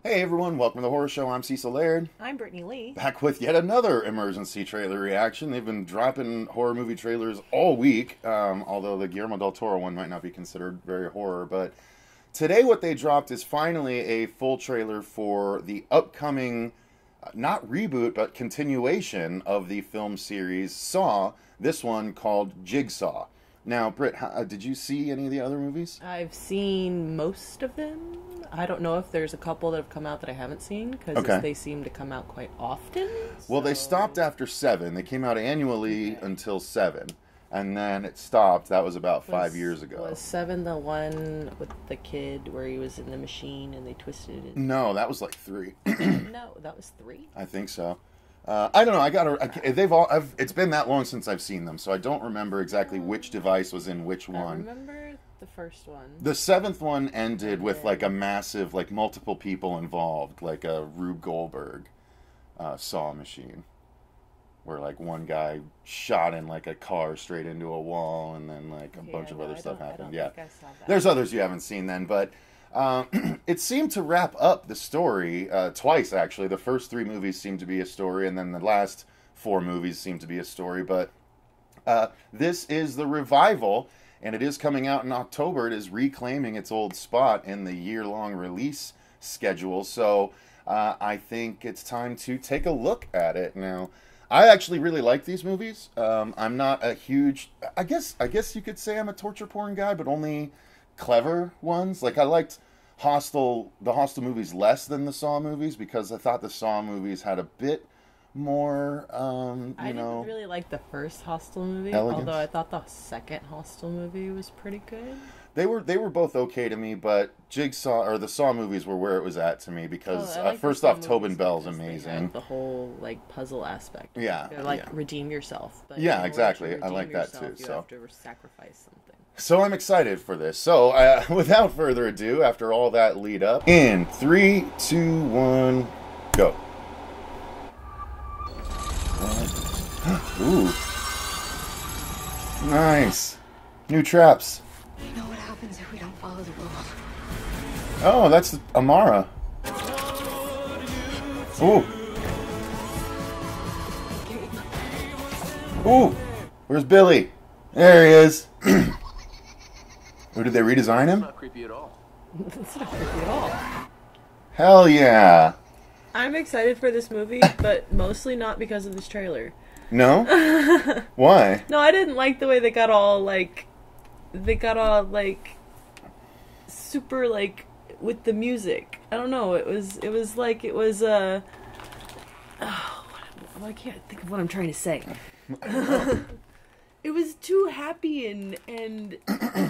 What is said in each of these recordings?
Hey everyone, welcome to the Horror Show. I'm Cecil Laird. I'm Brittany Lee. Back with yet another emergency trailer reaction. They've been dropping horror movie trailers all week, although the Guillermo del Toro one might not be considered very horror. But today what they dropped is finally a full trailer for the upcoming, not reboot, but continuation of the film series Saw, this one called Jigsaw. Now, Britt, did you see any of the other movies? I've seen most of them. I don't know if there's a couple that have come out that I haven't seen, because they seem to come out quite often. Well, they stopped after 7. They came out annually until 7. And then it stopped. That was about 5 years ago. Was 7 the one with the kid where he was in the machine and they twisted it? No, that was like 3. No, that was 3? I think so. I don't know. It's been that long since I've seen them, so I don't remember exactly which device was in which one. I remember the first one. The 7th one ended with like a massive, like multiple people involved, like a Rube Goldberg saw machine, where like one guy shot in like a car straight into a wall, and then like a bunch of other stuff happened. I think I saw that. There's others you haven't seen then, but. It seemed to wrap up the story twice, actually. The first 3 movies seemed to be a story, and then the last 4 movies seemed to be a story. But this is the revival, and it is coming out in October. It is reclaiming its old spot in the year-long release schedule. So I think it's time to take a look at it now. I actually really like these movies. I'm not a huge... I guess you could say I'm a torture porn guy, but only... clever ones. Like I liked the Hostel movies less than the Saw movies because I thought the Saw movies had a bit more I didn't really like the first Hostel movie, elegance. although I thought the second Hostel movie was pretty good. They were both okay to me, but Jigsaw or the Saw movies were where it was at to me because first off, Tobin Bell's amazing. The whole like puzzle aspect. Yeah, redeem yourself. But yeah, exactly. I like that too. You have to sacrifice something. So I'm excited for this. So without further ado, after all that lead up, in 3, 2, 1, go. Ooh, nice new traps. I know what happens if we don't follow the rules. Oh, that's Amara. Ooh. Ooh. Where's Billy? There he is. Or did they redesign him? Not creepy at all. It's not creepy at all. Hell yeah. I'm excited for this movie, but mostly not because of this trailer. No? Why? No, I didn't like the way they got all super like with the music. I don't know. I can't think of what I'm trying to say. It was too happy and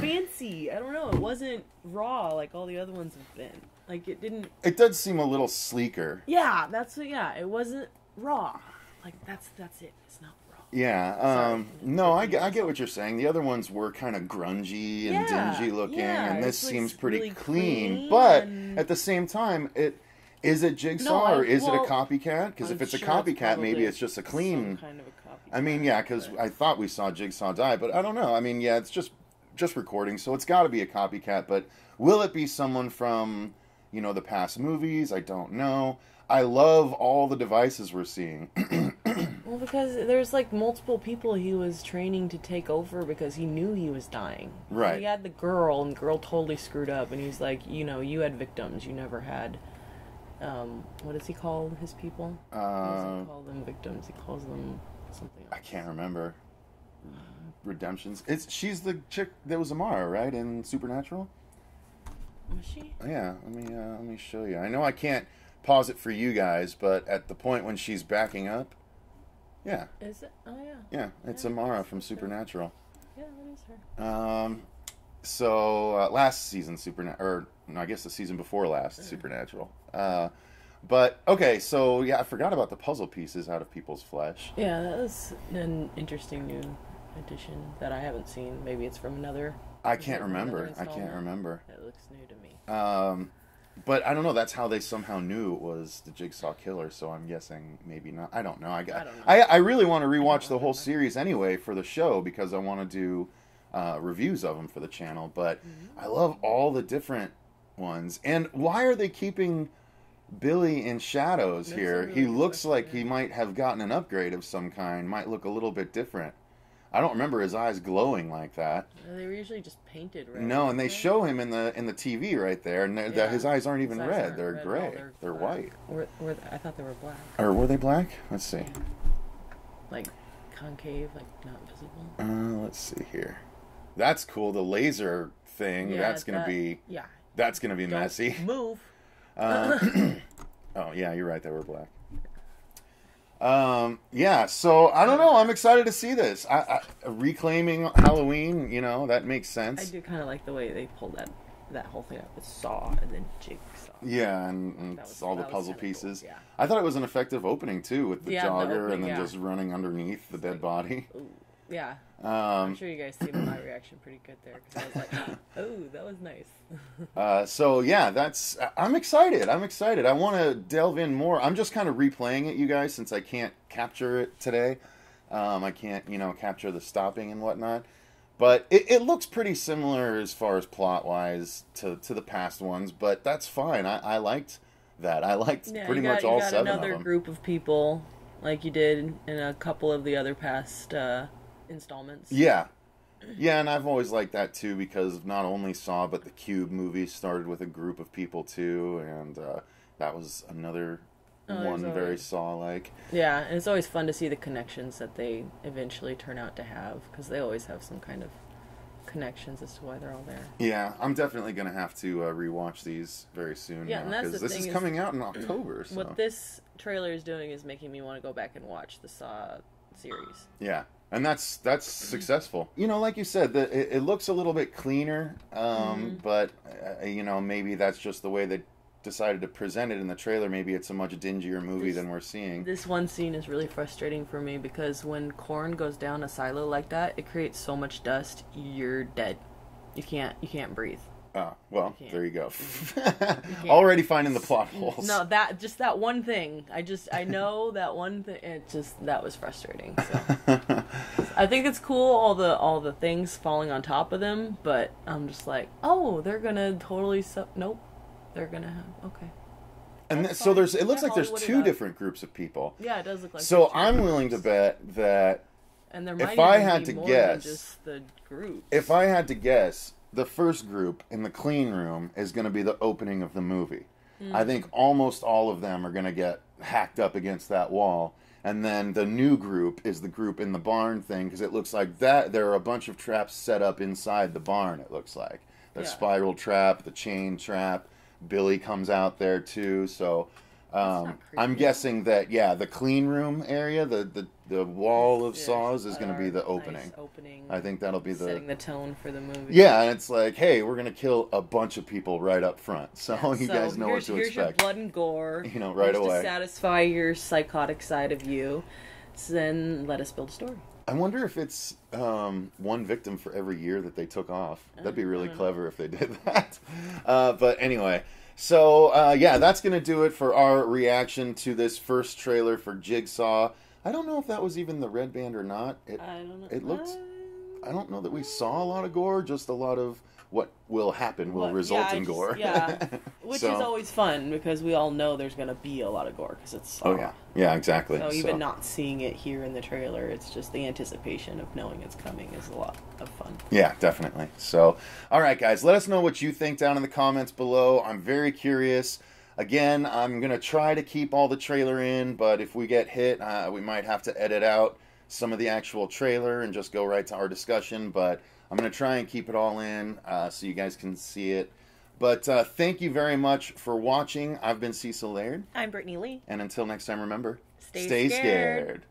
fancy. I don't know. It wasn't raw like all the other ones have been. Like it didn't. It does seem a little sleeker. Yeah, it wasn't raw. Like that's it. It's not raw. Yeah. No, I get what you're saying. The other ones were kind of grungy and dingy looking, and this seems pretty really clean. But at the same time, is it Jigsaw or is it a copycat? Because if it's a copycat, maybe it's just a clean. Some kind of a copycat. I mean, yeah, because I thought we saw Jigsaw die, but I don't know. I mean, yeah, it's just recording, so it's got to be a copycat. But will it be someone from, the past movies? I don't know. I love all the devices we're seeing. Well, because there's like multiple people he was training to take over because he knew he was dying. Right. He had the girl, and the girl totally screwed up, and he's like, you had victims, you never had. What does he call his people? He doesn't call them victims. He calls them something else. I can't remember. Redemptions. She's the chick that was Amara, right, in Supernatural? Was she? Yeah. Let me show you. I know I can't pause it for you guys, but at the point when she's backing up, yeah. Is it? Oh yeah. Yeah, it's Amara from Supernatural. Yeah, that is her. So last season I guess the season before last, Supernatural. But okay, so yeah, I forgot about the puzzle pieces out of people's flesh. Yeah, that was an interesting new addition that I haven't seen. Maybe it's from another. I can't remember. It looks new to me. But I don't know. That's how they somehow knew it was the Jigsaw killer. So I'm guessing maybe not. I don't know. I really want to rewatch the whole series anyway for the show because I want to do reviews of them for the channel. But I love all the different ones. And why are they keeping Billy in shadows That's here. a really He good looks question, like yeah. he might have gotten an upgrade of some kind. Might look a little bit different. I don't remember his eyes glowing like that. They were usually just painted red. No, and they weren't show him in the TV right there, and Yeah. his eyes aren't even His eyes red. aren't They're red at gray. all, They're black. white. I thought they were black. Or were they black? Let's see. Like concave, like not visible. Let's see here. That's cool. The laser thing. Yeah, that's gonna be. Yeah. That's gonna be Don't messy. Move. Oh yeah, you're right. They were black. Yeah. So I don't know. I'm excited to see this. I reclaiming Halloween. You know, that makes sense. I do kind of like the way they pulled that whole thing up with Saw and then Jigsaw. Yeah, and all the that was puzzle kinda pieces. cool, yeah. I thought it was an effective opening too, with the Yeah, the jogger opening, and then yeah. just running underneath the dead body. Ooh. Yeah. I'm sure you guys see my reaction pretty good there because I was like, "Oh, that was nice." So yeah, I'm excited. I want to delve in more. I'm just kind of replaying it, you guys, since I can't capture it today. I can't, capture the stopping and whatnot. But it looks pretty similar as far as plot wise to the past ones. But that's fine. I liked that. I liked pretty much all 7 of them. Another group of people like you did in a couple of the other past installments. Yeah. Yeah, and I've always liked that too, because not only Saw, but the Cube movies started with a group of people too, and that was another one very Saw-like. Yeah, and it's always fun to see the connections that they eventually turn out to have, because they always have some kind of connections as to why they're all there. Yeah, I'm definitely going to have to rewatch these very soon. Yeah, and that's because the this thing is coming out in October. So. What this trailer is doing is making me want to go back and watch the Saw series. Yeah. And that's successful. Like you said, it looks a little bit cleaner, but, maybe that's just the way they decided to present it in the trailer. Maybe it's a much dingier movie than we're seeing. This one scene is really frustrating for me because when corn goes down a silo like that, it creates so much dust, you're dead. You can't breathe. Oh, well, there you go. Already finding the plot holes. No, that one thing. I know that one thing. That was frustrating. So. I think it's cool, all the things falling on top of them, but I'm just like, oh, they're gonna totally. Nope, they're gonna have okay. And so it looks like there's 2 different groups of people. Yeah, it does look like. So I'm willing to bet that. And there might if I even had be to more guess, than just the groups. If I had to guess, the first group in the clean room is going to be the opening of the movie. I think almost all of them are going to get hacked up against that wall. And then the new group is the group in the barn thing, because it looks like that there are a bunch of traps set up inside the barn, it looks like. The spiral trap, the chain trap, Billy comes out there too, so... I'm guessing that the clean room area, the wall of saws is going to be the opening. Nice opening. I think that'll be setting the tone for the movie. Yeah, and it's like, hey, we're going to kill a bunch of people right up front, so you guys know what to here's expect. Your blood and gore, right away to satisfy your psychotic side of you. So then let us build a story. I wonder if it's one victim for every year that they took off. That'd be really clever if they did that. But anyway. So, that's going to do it for our reaction to this first trailer for Jigsaw. I don't know if that was even the red band or not. I don't know. It looks... I don't know that we saw a lot of gore, just a lot of what will happen will result in gore. Yeah, which is always fun, because we all know there's going to be a lot of gore, because it's Saw. Oh, yeah. Yeah, exactly. So even not seeing it here in the trailer, it's just the anticipation of knowing it's coming is a lot of fun. Yeah, definitely. So, all right, guys, let us know what you think down in the comments below. I'm very curious. Again, I'm going to try to keep all the trailer in, but if we get hit, we might have to edit out some of the actual trailer and just go right to our discussion, but I'm going to try and keep it all in so you guys can see it. But thank you very much for watching. I've been Cecil Laird. I'm Brittini Lee. And until next time, remember, Stay scared. scared.